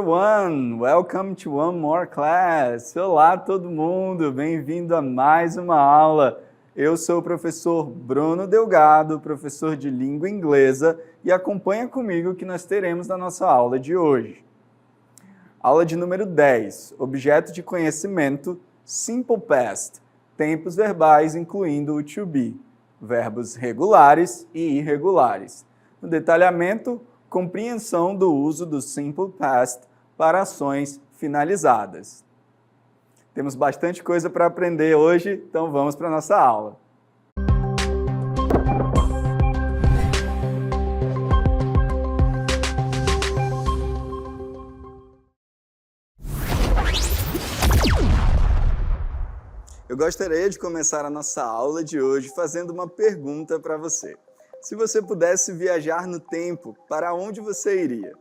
everyone! Welcome to one more class! Olá todo mundo, bem-vindo a mais uma aula. Eu sou o professor Bruno Delgado, professor de língua inglesa, e acompanha comigo que nós teremos na nossa aula de hoje. Aula de número 10, objeto de conhecimento, Simple Past, tempos verbais incluindo o to be, verbos regulares e irregulares. No detalhamento, compreensão do uso do Simple Past para ações finalizadas. Temos bastante coisa para aprender hoje, então vamos para a nossa aula. Eu gostaria de começar a nossa aula de hoje fazendo uma pergunta para você. Se você pudesse viajar no tempo, para onde você iria?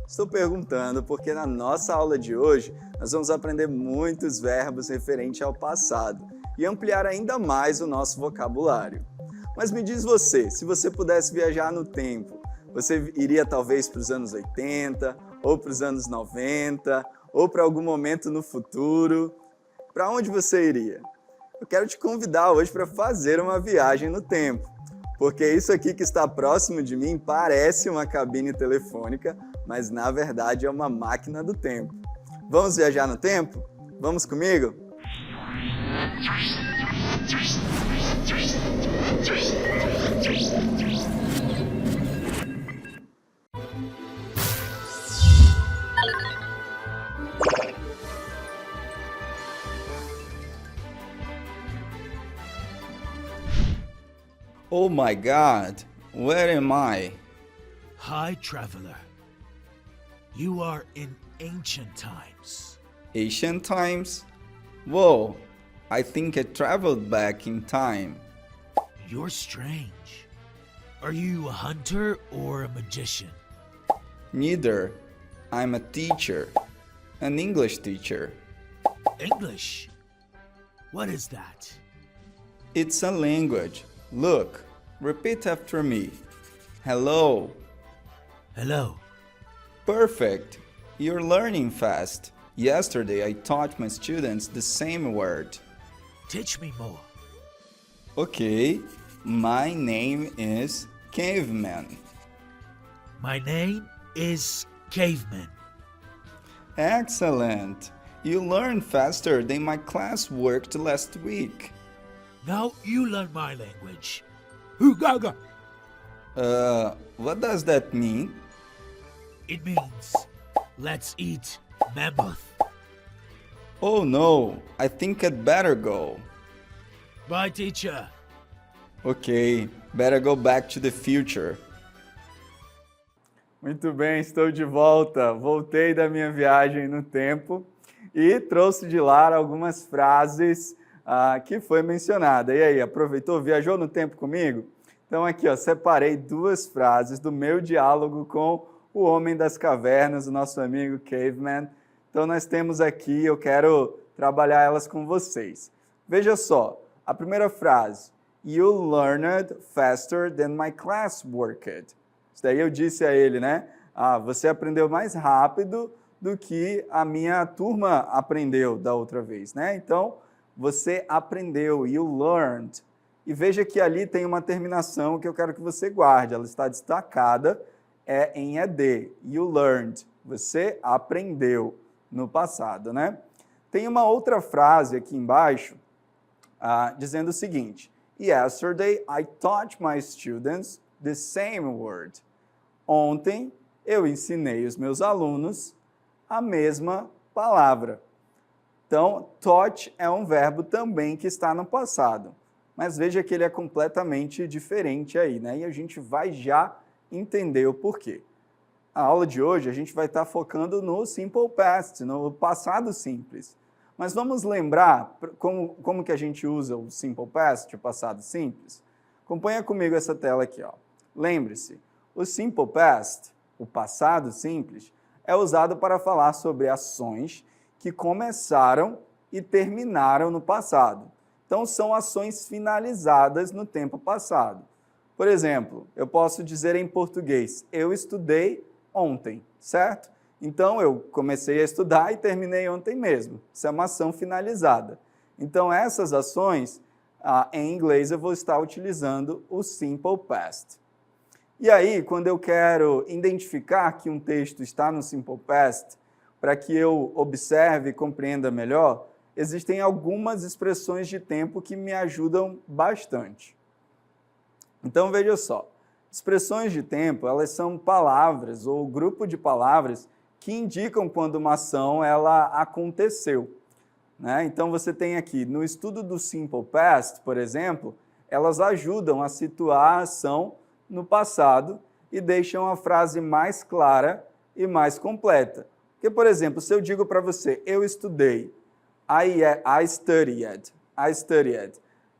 Estou perguntando porque na nossa aula de hoje nós vamos aprender muitos verbos referentes ao passado e ampliar ainda mais o nosso vocabulário. Mas me diz você, se você pudesse viajar no tempo, você iria talvez para os anos 80, ou para os anos 90, ou para algum momento no futuro? Para onde você iria? Eu quero te convidar hoje para fazer uma viagem no tempo. Porque isso aqui que está próximo de mim parece uma cabine telefônica, mas na verdade é uma máquina do tempo. Vamos viajar no tempo? Vamos comigo? Oh my God, where am I? Hi, traveler. You are in ancient times. Ancient times? Whoa, I think I traveled back in time. You're strange. Are you a hunter or a magician? Neither. I'm a teacher, an English teacher. English? What is that? It's a language. Look, repeat after me. Hello. Hello. Perfect. You're learning fast. Yesterday I taught my students the same word. Teach me more. Okay, my name is Caveman. My name is Caveman. Excellent. You learn faster than my class worked last week. Now you learn my language. Hugaga. What does that mean? It means, let's eat mammoth. Oh no, I think I'd better go. Bye, teacher. Okay, better go back to the future. Muito bem, estou de volta. Voltei da minha viagem no tempo e trouxe de lá algumas frases que foi mencionada. E aí, aproveitou? Viajou no tempo comigo? Então aqui, ó, separei duas frases do meu diálogo com o Homem das Cavernas, o nosso amigo Caveman. Então nós temos aqui, eu quero trabalhar elas com vocês. Veja só, a primeira frase, You learned faster than my class worked. Isso daí eu disse a ele, né? Você aprendeu mais rápido do que a minha turma aprendeu da outra vez, né? Então, você aprendeu, you learned. E veja que ali tem uma terminação que eu quero que você guarde, ela está destacada, em ED, you learned, você aprendeu no passado, né? Tem uma outra frase aqui embaixo, dizendo o seguinte, Yesterday I taught my students the same word. Ontem eu ensinei os meus alunos a mesma palavra. Então, taught é um verbo também que está no passado. Mas veja que ele é completamente diferente aí, né? E a gente vai já entender o porquê. A aula de hoje a gente vai estar focando no Simple Past, no passado simples. Mas vamos lembrar como que a gente usa o Simple Past, o passado simples? Acompanha comigo essa tela aqui, ó. Lembre-se, o Simple Past, o passado simples, é usado para falar sobre ações que começaram e terminaram no passado. Então, são ações finalizadas no tempo passado. Por exemplo, eu posso dizer em português, eu estudei ontem, certo? Então, eu comecei a estudar e terminei ontem mesmo. Isso é uma ação finalizada. Então, essas ações, em inglês, eu vou estar utilizando o Simple Past. E aí, quando eu quero identificar que um texto está no Simple Past, para que eu observe e compreenda melhor, existem algumas expressões de tempo que me ajudam bastante. Então, veja só. Expressões de tempo, elas são palavras ou grupo de palavras que indicam quando uma ação ela aconteceu. Né? Então, você tem aqui, no estudo do Simple Past, por exemplo, elas ajudam a situar a ação no passado e deixam a frase mais clara e mais completa. Porque, por exemplo, se eu digo para você, eu estudei, I studied,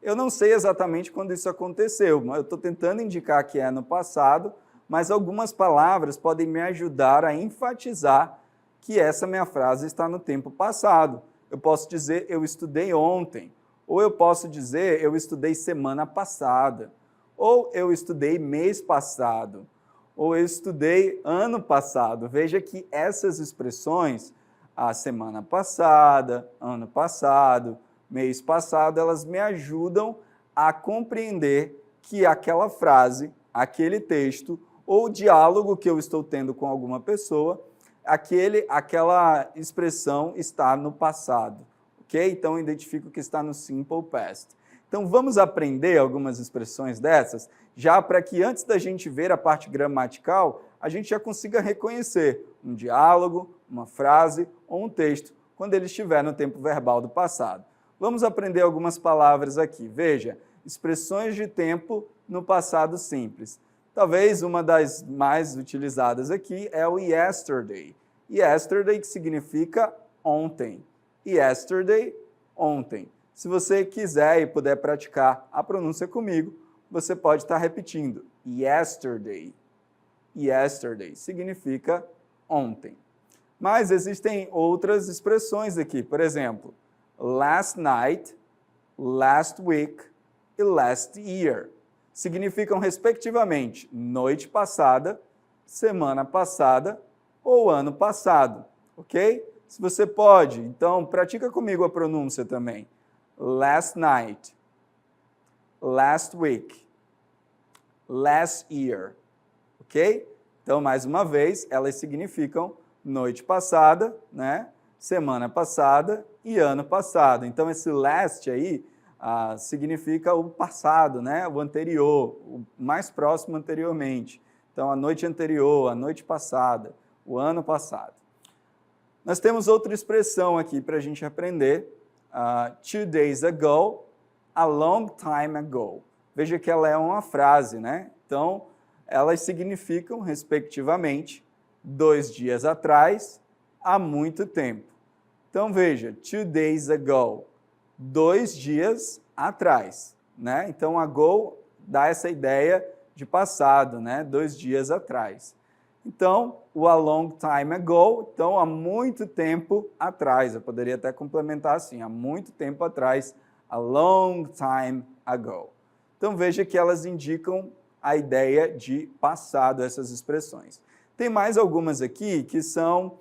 eu não sei exatamente quando isso aconteceu, mas eu estou tentando indicar que é no passado, mas algumas palavras podem me ajudar a enfatizar que essa minha frase está no tempo passado. Eu posso dizer, eu estudei ontem, ou eu posso dizer, eu estudei semana passada, ou eu estudei mês passado, ou eu estudei ano passado. Veja que essas expressões, a semana passada, ano passado, mês passado, elas me ajudam a compreender que aquela frase, aquele texto, ou diálogo que eu estou tendo com alguma pessoa, aquela expressão está no passado, ok? Então, eu identifico que está no Simple Past. Então, vamos aprender algumas expressões dessas, já para que antes da gente ver a parte gramatical, a gente já consiga reconhecer um diálogo, uma frase ou um texto, quando ele estiver no tempo verbal do passado. Vamos aprender algumas palavras aqui. Veja, expressões de tempo no passado simples. Talvez uma das mais utilizadas aqui é o yesterday. Yesterday, que significa ontem. Yesterday, ontem. Se você quiser e puder praticar a pronúncia comigo, você pode estar repetindo. Yesterday. Yesterday significa ontem. Mas existem outras expressões aqui. Por exemplo, last night, last week e last year. Significam, respectivamente, noite passada, semana passada ou ano passado, ok? Se você pode, então pratica comigo a pronúncia também. Last night, last week, last year, ok? Então, mais uma vez, elas significam noite passada, né? Semana passada e ano passado. Então, esse last aí significa o passado, né? O anterior, o mais próximo anteriormente. Então, a noite anterior, a noite passada, o ano passado. Nós temos outra expressão aqui para a gente aprender. 2 days ago, a long time ago. Veja que ela é uma frase, né? Então, elas significam, respectivamente, 2 dias atrás, há muito tempo. Então, veja, 2 days ago, 2 dias atrás, né? Então, ago dá essa ideia de passado, né? 2 dias atrás. Então, o a long time ago, então, há muito tempo atrás. Eu poderia até complementar assim, há muito tempo atrás, a long time ago. Então, veja que elas indicam a ideia de passado, essas expressões. Tem mais algumas aqui que são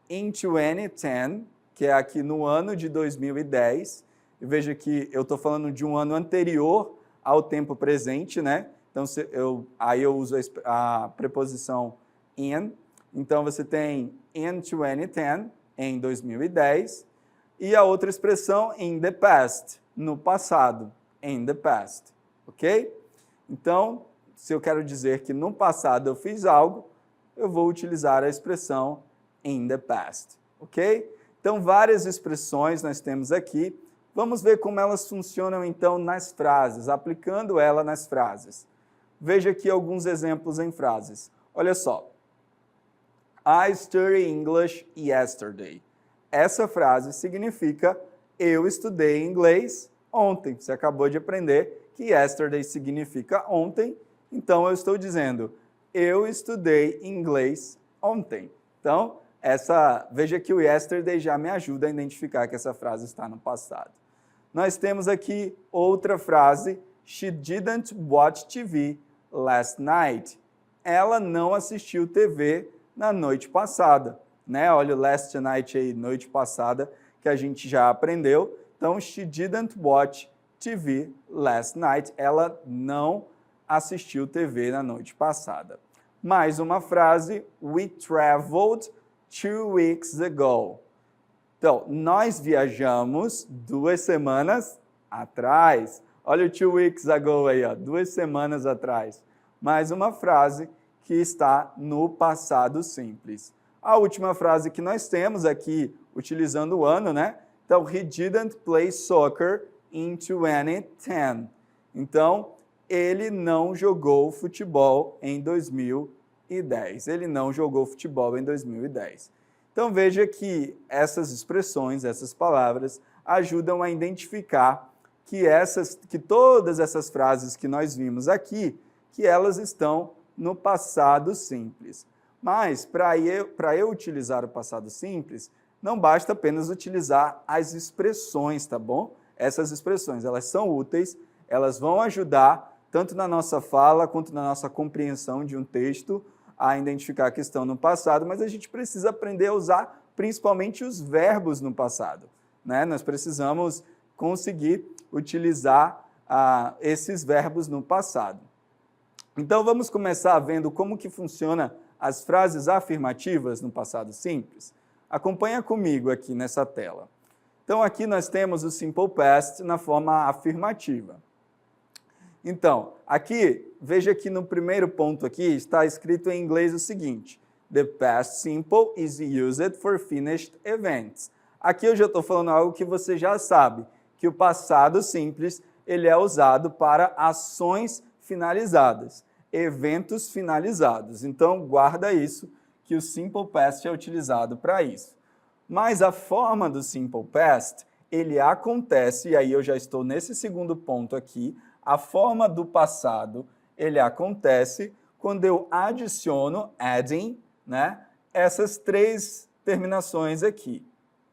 in 2010, que é aqui no ano de 2010. E veja que eu estou falando de um ano anterior ao tempo presente, né? Então, aí eu uso a preposição in. Então, você tem in 2010, em 2010. E a outra expressão, in the past, no passado, in the past, ok? Então, se eu quero dizer que no passado eu fiz algo, eu vou utilizar a expressão in the past, ok? Então, várias expressões nós temos aqui. Vamos ver como elas funcionam, então, nas frases, aplicando ela nas frases. Veja aqui alguns exemplos em frases. Olha só. I studied English yesterday. Essa frase significa eu estudei inglês ontem. Você acabou de aprender que yesterday significa ontem, então eu estou dizendo eu estudei inglês ontem. Então, veja que o yesterday já me ajuda a identificar que essa frase está no passado. Nós temos aqui outra frase, she didn't watch TV last night. Ela não assistiu TV na noite passada, né? Olha o last night aí, noite passada, que a gente já aprendeu. Então, she didn't watch TV last night. Ela não assistiu TV na noite passada. Mais uma frase, we traveled 2 weeks ago. Então, nós viajamos 2 semanas atrás. Olha o 2 weeks ago aí, ó, 2 semanas atrás. Mais uma frase que está no passado simples. A última frase que nós temos aqui, utilizando o ano, né? Então, he didn't play soccer in 2010. Então, ele não jogou futebol em 2010. Ele não jogou futebol em 2010. Então, veja que essas expressões, essas palavras, ajudam a identificar que todas essas frases que nós vimos aqui, que elas estão no passado simples. Mas, para eu utilizar o passado simples, não basta apenas utilizar as expressões, tá bom? Essas expressões, elas são úteis, elas vão ajudar, tanto na nossa fala, quanto na nossa compreensão de um texto, a identificar que estão no passado, mas a gente precisa aprender a usar principalmente os verbos no passado, né? Nós precisamos conseguir utilizar esses verbos no passado. Então, vamos começar vendo como que funciona as frases afirmativas no passado simples? Acompanha comigo aqui nessa tela. Então, aqui nós temos o simple past na forma afirmativa. Então, aqui, veja que no primeiro ponto aqui está escrito em inglês o seguinte: the past simple is used for finished events. Aqui eu já estou falando algo que você já sabe, que o passado simples ele é usado para ações finalizadas, eventos finalizados. Então, guarda isso, que o simple past é utilizado para isso. Mas a forma do simple past, ele acontece, e aí eu já estou nesse segundo ponto aqui, a forma do passado, ele acontece quando eu adiciono, adding, né, essas 3 terminações aqui,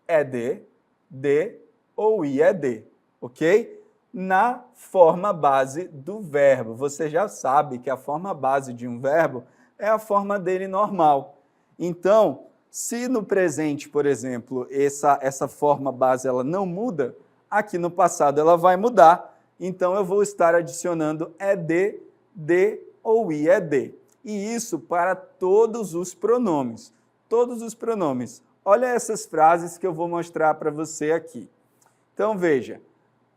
ed, de ou ied, ok? Na forma base do verbo. Você já sabe que a forma base de um verbo é a forma dele normal. Então, se no presente, por exemplo, essa forma base ela não muda, aqui no passado ela vai mudar. Então, eu vou estar adicionando ed, de ou ied. E isso para todos os pronomes. Todos os pronomes. Olha essas frases que eu vou mostrar para você aqui. Então, veja.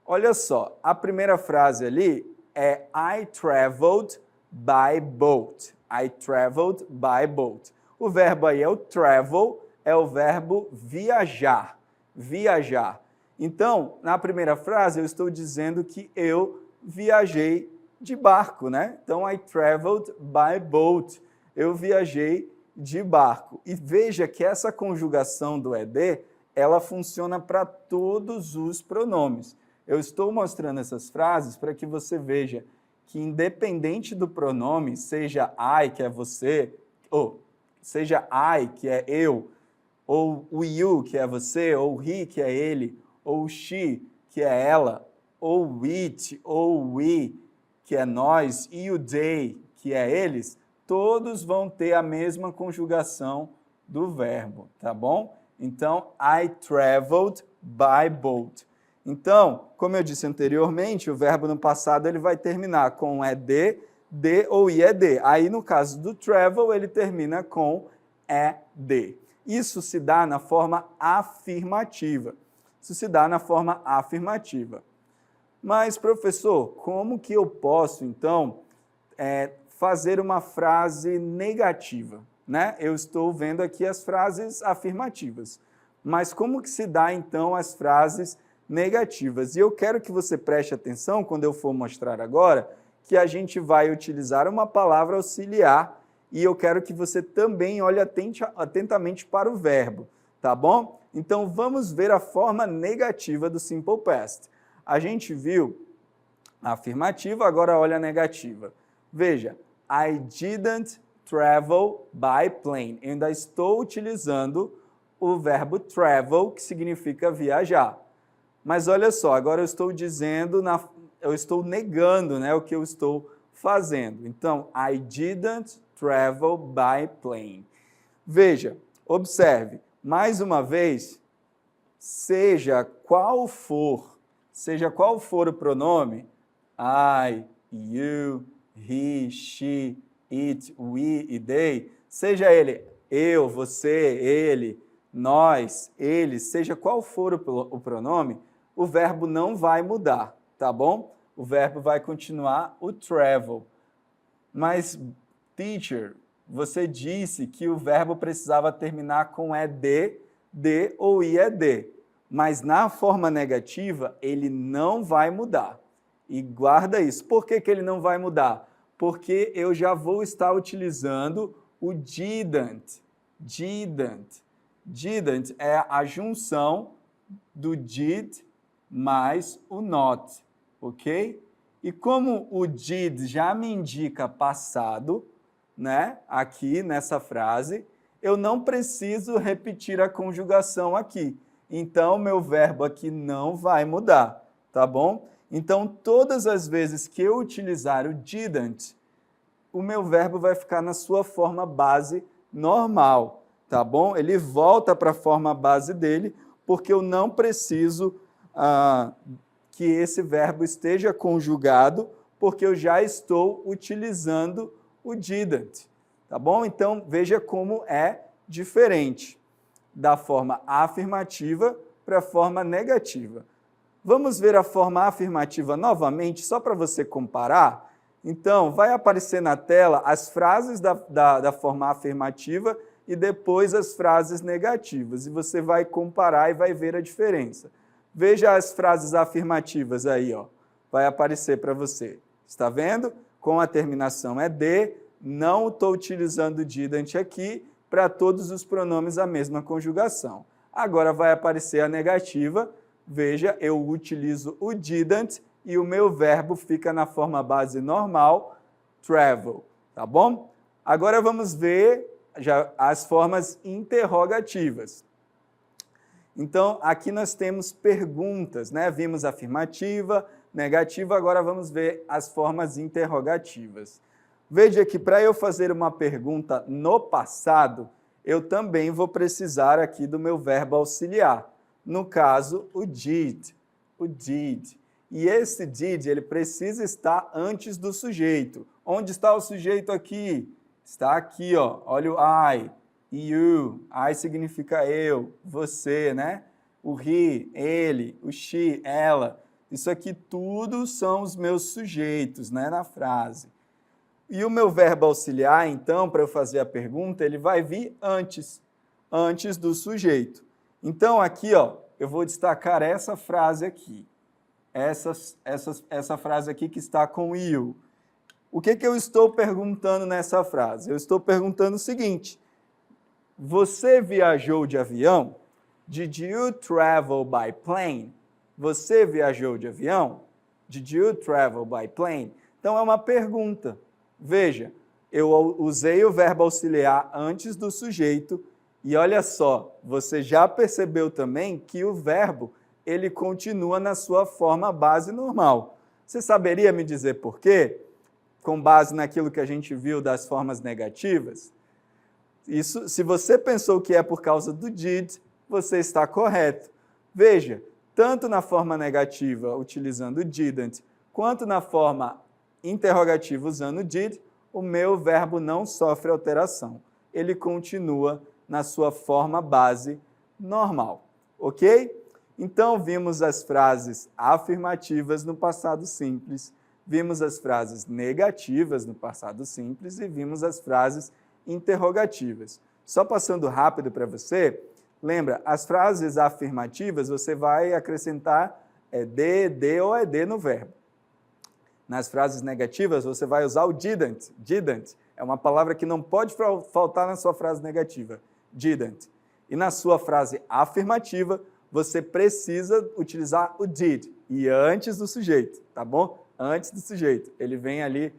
Olha só, a primeira frase ali é I traveled by boat. I traveled by boat. O verbo aí é o travel, é o verbo viajar. Viajar. Então, na primeira frase, eu estou dizendo que eu viajei de barco, né? Então, I traveled by boat. Eu viajei de barco. E veja que essa conjugação do ed, ela funciona para todos os pronomes. Eu estou mostrando essas frases para que você veja que, independente do pronome, seja I, que é você, ou seja I, que é eu, ou o you, que é você, ou he, que é ele, ou she, que é ela, ou it, ou we, que é nós, e o they, que é eles, todos vão ter a mesma conjugação do verbo, tá bom? Então, I traveled by boat. Então, como eu disse anteriormente, o verbo no passado ele vai terminar com ed, de ou ied. Aí, no caso do travel, ele termina com ed. Isso se dá na forma afirmativa. Isso se dá na forma afirmativa. Mas, professor, como que eu posso, então, fazer uma frase negativa? Né? Eu estou vendo aqui as frases afirmativas. Mas como que se dá, então, as frases negativas? E eu quero que você preste atenção, quando eu for mostrar agora, que a gente vai utilizar uma palavra auxiliar e eu quero que você também olhe atentamente para o verbo, tá bom? Então, vamos ver a forma negativa do simple past. A gente viu a afirmativa, agora olha a negativa. Veja, I didn't travel by plane. Eu ainda estou utilizando o verbo travel, que significa viajar. Mas olha só, agora eu estou dizendo, eu estou negando, né, o que eu estou fazendo. Então, I didn't travel by plane. Veja, observe, mais uma vez, seja qual for o pronome, I, you, he, she, it, we e they, seja ele eu, você, ele, nós, eles, seja qual for o pronome, o verbo não vai mudar, tá bom? O verbo vai continuar o travel. Mas, teacher, você disse que o verbo precisava terminar com ed, de ou ied. Mas na forma negativa, ele não vai mudar. E guarda isso. Por que ele não vai mudar? Porque eu já vou estar utilizando o didn't. Didn't. Didn't é a junção do did mais o not, ok? E como o did já me indica passado, né, aqui nessa frase, eu não preciso repetir a conjugação aqui. Então, meu verbo aqui não vai mudar, tá bom? Então, todas as vezes que eu utilizar o didn't, o meu verbo vai ficar na sua forma base normal, tá bom? Ele volta para a forma base dele, porque eu não preciso que esse verbo esteja conjugado, porque eu já estou utilizando o didn't, tá bom? Então, veja como é diferente da forma afirmativa para a forma negativa. Vamos ver a forma afirmativa novamente, só para você comparar? Então, vai aparecer na tela as frases da forma afirmativa e depois as frases negativas. E você vai comparar e vai ver a diferença. Veja as frases afirmativas aí, ó. Vai aparecer para você. Está vendo? Com a terminação ed, não estou utilizando o didn't aqui, para todos os pronomes a mesma conjugação. Agora vai aparecer a negativa. Veja, eu utilizo o didn't e o meu verbo fica na forma base normal, travel, tá bom? Agora vamos ver já as formas interrogativas. Então, aqui nós temos perguntas, né? Vimos afirmativa, negativa, agora vamos ver as formas interrogativas. Veja que para eu fazer uma pergunta no passado, eu também vou precisar aqui do meu verbo auxiliar. No caso, o did. O did. E esse did, ele precisa estar antes do sujeito. Onde está o sujeito aqui? Está aqui, ó. Olha o I, you. I significa eu, você, né? O he, ele, o she, ela. Isso aqui tudo são os meus sujeitos, né, na frase. E o meu verbo auxiliar, então, para eu fazer a pergunta, ele vai vir antes do sujeito. Então, aqui, ó, eu vou destacar essa frase aqui. Essa frase aqui que está com you. O que eu estou perguntando nessa frase? Eu estou perguntando o seguinte: você viajou de avião? Did you travel by plane? Você viajou de avião? Did you travel by plane? Então, é uma pergunta. Veja, eu usei o verbo auxiliar antes do sujeito e olha só, você já percebeu também que o verbo, ele continua na sua forma base normal. Você saberia me dizer por quê? Com base naquilo que a gente viu das formas negativas? Isso, se você pensou que é por causa do did, você está correto. Veja, tanto na forma negativa, utilizando o didn't, quanto na forma interrogativa usando did, o meu verbo não sofre alteração. Ele continua na sua forma base normal, ok? Então, vimos as frases afirmativas no passado simples, vimos as frases negativas no passado simples e vimos as frases interrogativas. Só passando rápido para você, lembra, as frases afirmativas você vai acrescentar de ou ed no verbo. Nas frases negativas, você vai usar o didn't. Didn't é uma palavra que não pode faltar na sua frase negativa. Didn't. E na sua frase afirmativa, você precisa utilizar o did. E antes do sujeito, tá bom? Antes do sujeito. Ele vem ali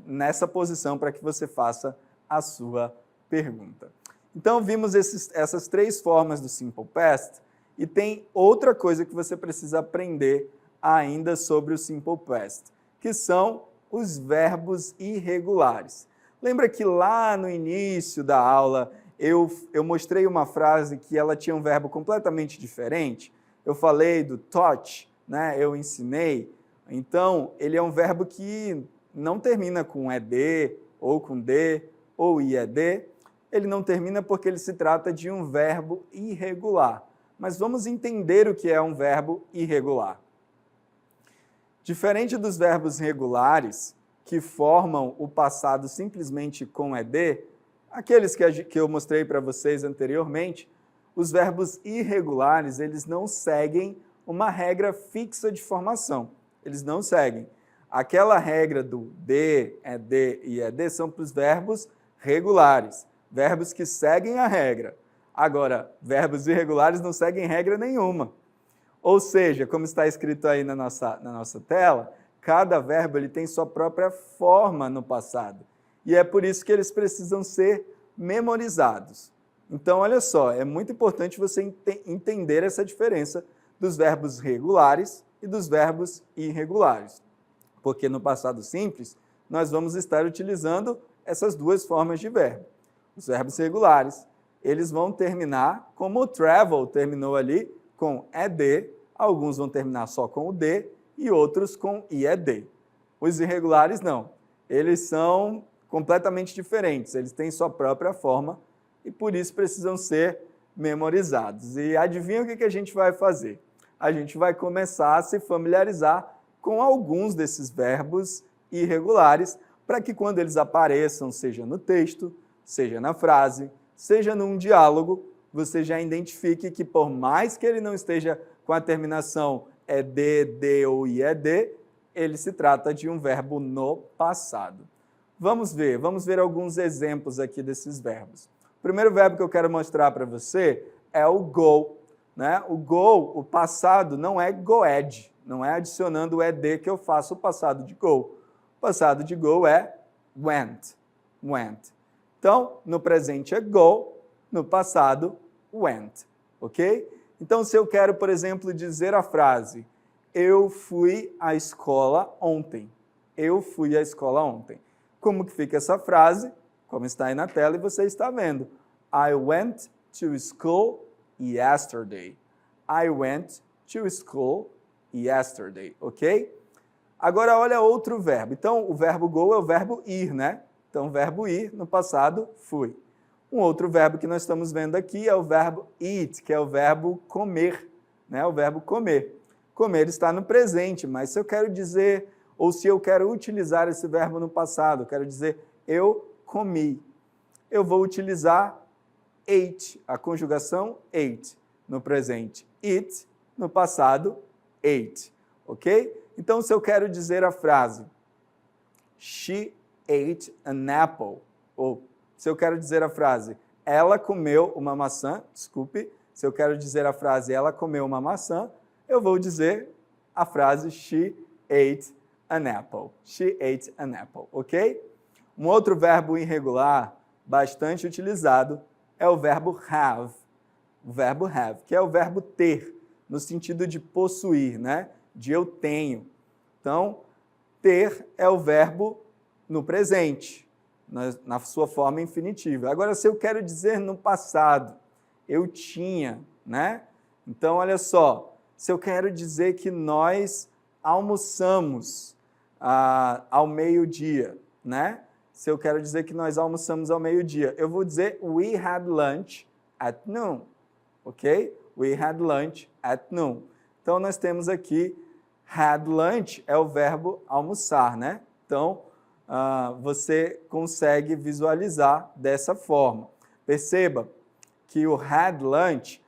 nessa posição para que você faça a sua pergunta. Então, vimos essas três formas do Simple Past. E tem outra coisa que você precisa aprender ainda sobre o Simple Past, que são os verbos irregulares. Lembra que lá no início da aula eu mostrei uma frase que ela tinha um verbo completamente diferente. Eu falei do taught, né? Eu ensinei. Então, ele é um verbo que não termina com ed, ou com d, ou ied. Ele não termina porque ele se trata de um verbo irregular. Mas vamos entender o que é um verbo irregular. Diferente dos verbos regulares, que formam o passado simplesmente com ed, aqueles que eu mostrei para vocês anteriormente, os verbos irregulares, eles não seguem uma regra fixa de formação. Eles não seguem. Aquela regra do de, ed e ed são para os verbos regulares, verbos que seguem a regra. Agora, verbos irregulares não seguem regra nenhuma. Ou seja, como está escrito aí na nossa tela, cada verbo ele tem sua própria forma no passado. E é por isso que eles precisam ser memorizados. Então, olha só, é muito importante você entender essa diferença dos verbos regulares e dos verbos irregulares. Porque no passado simples, nós vamos estar utilizando essas duas formas de verbo. Os verbos regulares, eles vão terminar como o travel terminou ali, com ed, alguns vão terminar só com o d e outros com ied. Os irregulares não, eles são completamente diferentes, eles têm sua própria forma e por isso precisam ser memorizados. E adivinha o que a gente vai fazer? A gente vai começar a se familiarizar com alguns desses verbos irregulares, para que quando eles apareçam, seja no texto, seja na frase, seja num diálogo, você já identifique que por mais que ele não esteja com a terminação ed, d ou ied, ele se trata de um verbo no passado. Vamos ver alguns exemplos aqui desses verbos. O primeiro verbo que eu quero mostrar para você é o go. Né? O go, o passado, não é goed, não é adicionando o ed que eu faço o passado de go. O passado de go é went. Então, no presente é go, no passado, went. Ok? Então, se eu quero, por exemplo, dizer a frase eu fui à escola ontem. Eu fui à escola ontem. Como que fica essa frase? Como está aí na tela e você está vendo. I went to school yesterday. I went to school yesterday, ok? Agora, olha outro verbo. Então, o verbo go é o verbo ir, né? Então, o verbo ir, no passado, fui. Um outro verbo que nós estamos vendo aqui é o verbo eat, que é o verbo comer, né? O verbo comer. Comer está no presente, mas se eu quero dizer, ou se eu quero utilizar esse verbo no passado, eu quero dizer eu comi, eu vou utilizar ate, a conjugação ate, no presente eat, no passado ate, ok? Então, se eu quero dizer a frase she ate an apple, ou se eu quero dizer a frase ela comeu uma maçã, desculpe, se eu quero dizer a frase ela comeu uma maçã, eu vou dizer a frase she ate an apple. She ate an apple, ok? Um outro verbo irregular, bastante utilizado, é o verbo have. O verbo have, que é o verbo ter, no sentido de possuir, né? De eu tenho. Então, ter é o verbo no presente, na sua forma infinitiva. Agora, se eu quero dizer no passado, eu tinha, né? Então, olha só, se eu quero dizer que nós almoçamos ao meio-dia, né? Se eu quero dizer que nós almoçamos ao meio-dia, eu vou dizer we had lunch at noon, ok? We had lunch at noon. Então, nós temos aqui had lunch é o verbo almoçar, né? Então, você consegue visualizar dessa forma. Perceba que o had lunch,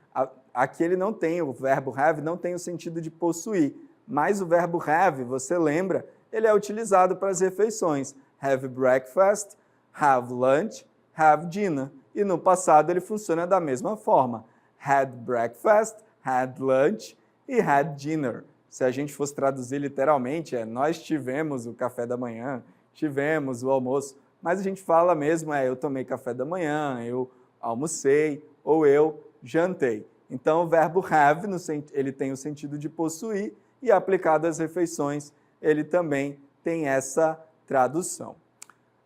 aqui ele não tem, o verbo have não tem o sentido de possuir, mas o verbo have, você lembra, ele é utilizado para as refeições. Have breakfast, have lunch, have dinner. E no passado ele funciona da mesma forma. Had breakfast, had lunch e had dinner. Se a gente fosse traduzir literalmente, nós tivemos o café da manhã, tivemos o almoço, mas a gente fala mesmo, eu tomei café da manhã, eu almocei ou eu jantei. Então, o verbo have, ele tem o sentido de possuir e aplicado às refeições, ele também tem essa tradução.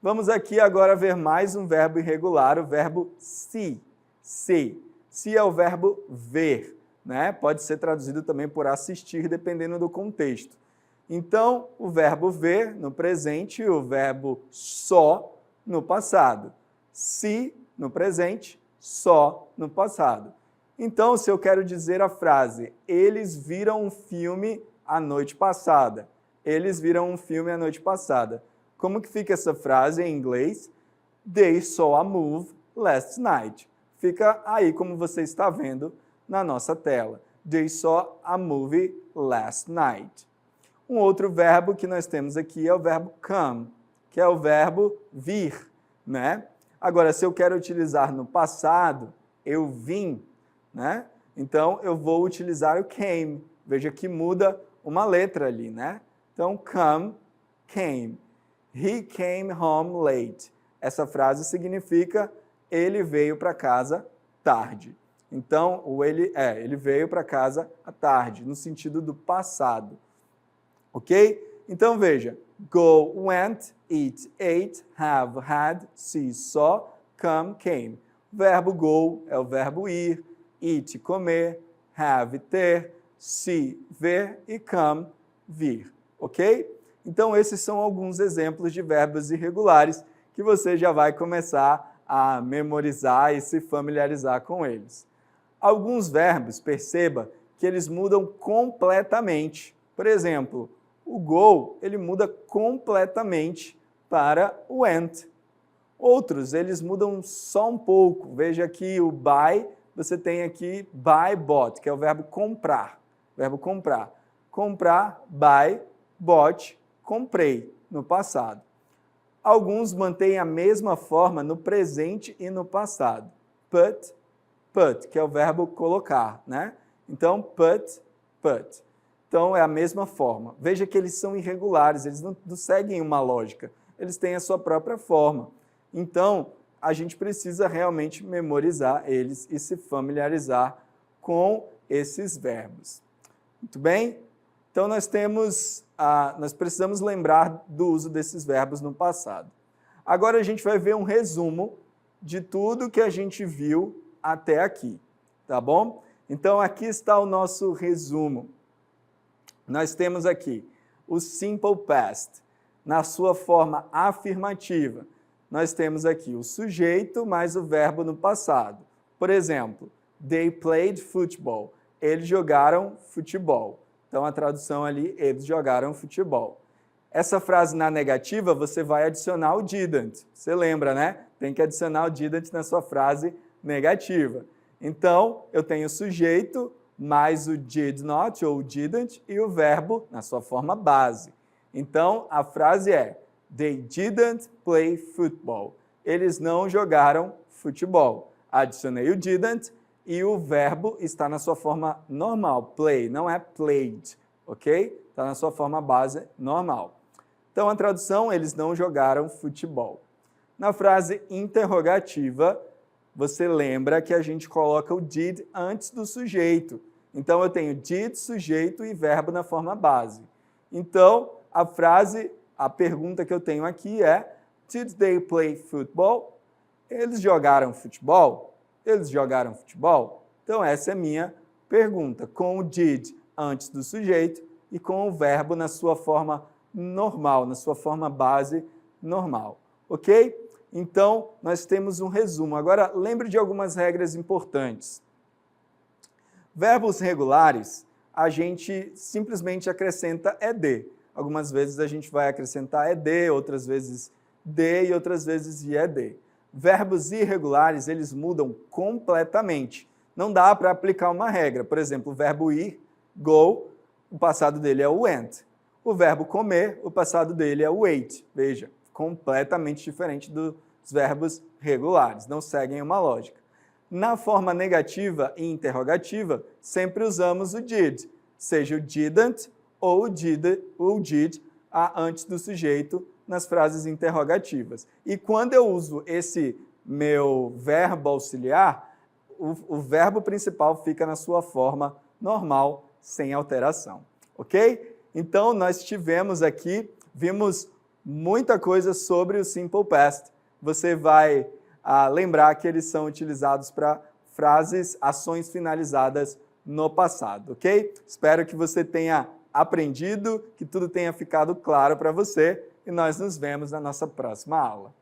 Vamos aqui agora ver mais um verbo irregular, o verbo see. See. See é o verbo ver, né? Pode ser traduzido também por assistir, dependendo do contexto. Então, o verbo ver no presente e o verbo só no passado. See no presente, só no passado. Então, se eu quero dizer a frase, eles viram um filme a noite passada. Eles viram um filme a noite passada. Como que fica essa frase em inglês? They saw a movie last night. Fica aí como você está vendo na nossa tela. They saw a movie last night. Um outro verbo que nós temos aqui é o verbo come, que é o verbo vir, né? Agora, se eu quero utilizar no passado, eu vim, né? Então, eu vou utilizar o came. Veja que muda uma letra ali, né? Então, come, came. He came home late. Essa frase significa ele veio para casa tarde. Então, ele veio para casa à tarde, no sentido do passado. Ok? Então, veja. Go, went, eat, ate, have, had, see, saw, come, came. O verbo go é o verbo ir, eat, comer, have, ter, see, ver e come, vir. Ok? Então, esses são alguns exemplos de verbos irregulares que você já vai começar a memorizar e se familiarizar com eles. Alguns verbos, perceba que eles mudam completamente. Por exemplo, o go, ele muda completamente para o went. Outros, eles mudam só um pouco. Veja aqui o buy, você tem aqui buy, bought, que é o verbo comprar. Verbo comprar. Comprar, buy, bought, comprei no passado. Alguns mantêm a mesma forma no presente e no passado. Put, que é o verbo colocar, né? Então, put. Então, é a mesma forma. Veja que eles são irregulares, eles não seguem uma lógica, eles têm a sua própria forma. Então, a gente precisa realmente memorizar eles e se familiarizar com esses verbos. Muito bem? Então, nós precisamos lembrar do uso desses verbos no passado. Agora, a gente vai ver um resumo de tudo que a gente viu até aqui, tá bom? Então, aqui está o nosso resumo. Nós temos aqui o simple past, na sua forma afirmativa. Nós temos aqui o sujeito mais o verbo no passado. Por exemplo, they played football. Eles jogaram futebol. Então, a tradução ali, eles jogaram futebol. Essa frase na negativa, você vai adicionar o didn't. Você lembra, né? Tem que adicionar o didn't na sua frase negativa. Então, eu tenho o sujeito mais o did not ou didn't e o verbo na sua forma base. Então, a frase é they didn't play football. Eles não jogaram futebol. Adicionei o didn't e o verbo está na sua forma normal, play, não é played, ok? Está na sua forma base normal. Então, a tradução, eles não jogaram futebol. Na frase interrogativa, você lembra que a gente coloca o did antes do sujeito. Então, eu tenho did, sujeito e verbo na forma base. Então, a pergunta que eu tenho aqui é, did they play football? Eles jogaram futebol? Eles jogaram futebol? Então, essa é a minha pergunta, com o did antes do sujeito e com o verbo na sua forma normal, na sua forma base normal. Ok? Então, nós temos um resumo. Agora, lembre de algumas regras importantes. Verbos regulares, a gente simplesmente acrescenta ed. Algumas vezes a gente vai acrescentar ed, outras vezes de e outras vezes ied. Verbos irregulares, eles mudam completamente. Não dá para aplicar uma regra. Por exemplo, o verbo ir, go, o passado dele é o went. O verbo comer, o passado dele é o ate. Veja, completamente diferente dos verbos regulares, não seguem uma lógica. Na forma negativa e interrogativa, sempre usamos o did, seja o didn't ou o did antes do sujeito nas frases interrogativas. E quando eu uso esse meu verbo auxiliar, o verbo principal fica na sua forma normal, sem alteração. Ok? Então, nós tivemos aqui, vimos muita coisa sobre o Simple Past. Você vai lembrar que eles são utilizados para frases, ações finalizadas no passado, ok? Espero que você tenha aprendido, que tudo tenha ficado claro para você e nós nos vemos na nossa próxima aula.